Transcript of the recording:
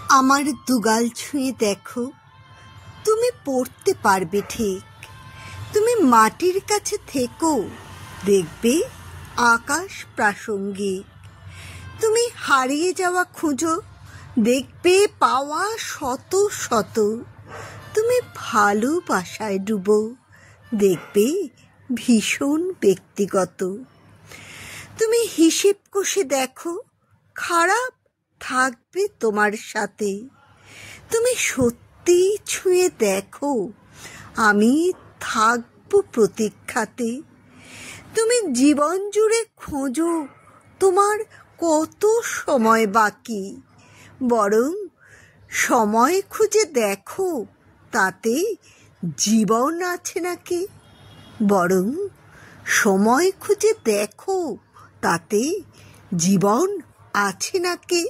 আমার দুগাল ছুঁয়ে দেখো, তুমি পড়তে পারবে ঠিক। তুমি মাটির কাছে থেকো, দেখবে আকাশ প্রাসঙ্গিক। তুমি হারিয়ে যাওয়া খুঁজো, দেখবে পাওয়া শত শত। তুমি ভালোবাসায় ডুবো, দেখবে ভীষণ ব্যক্তিগত। তুমি হিসেব কষে দেখো, খারাপ থাকবে তোমার সাথে। তুমি সত্যি ছুঁয়ে দেখো, আমি থাকবো প্রতীক্ষাতে। তুমি জীবন জুড়ে খোঁজো, তোমার কত সময় বাকি। বরং সময় খুঁজে দেখো, তাতে জীবন আছে নাকি। বরং সময় খুঁজে দেখো, তাতে জীবন আছে নাকি।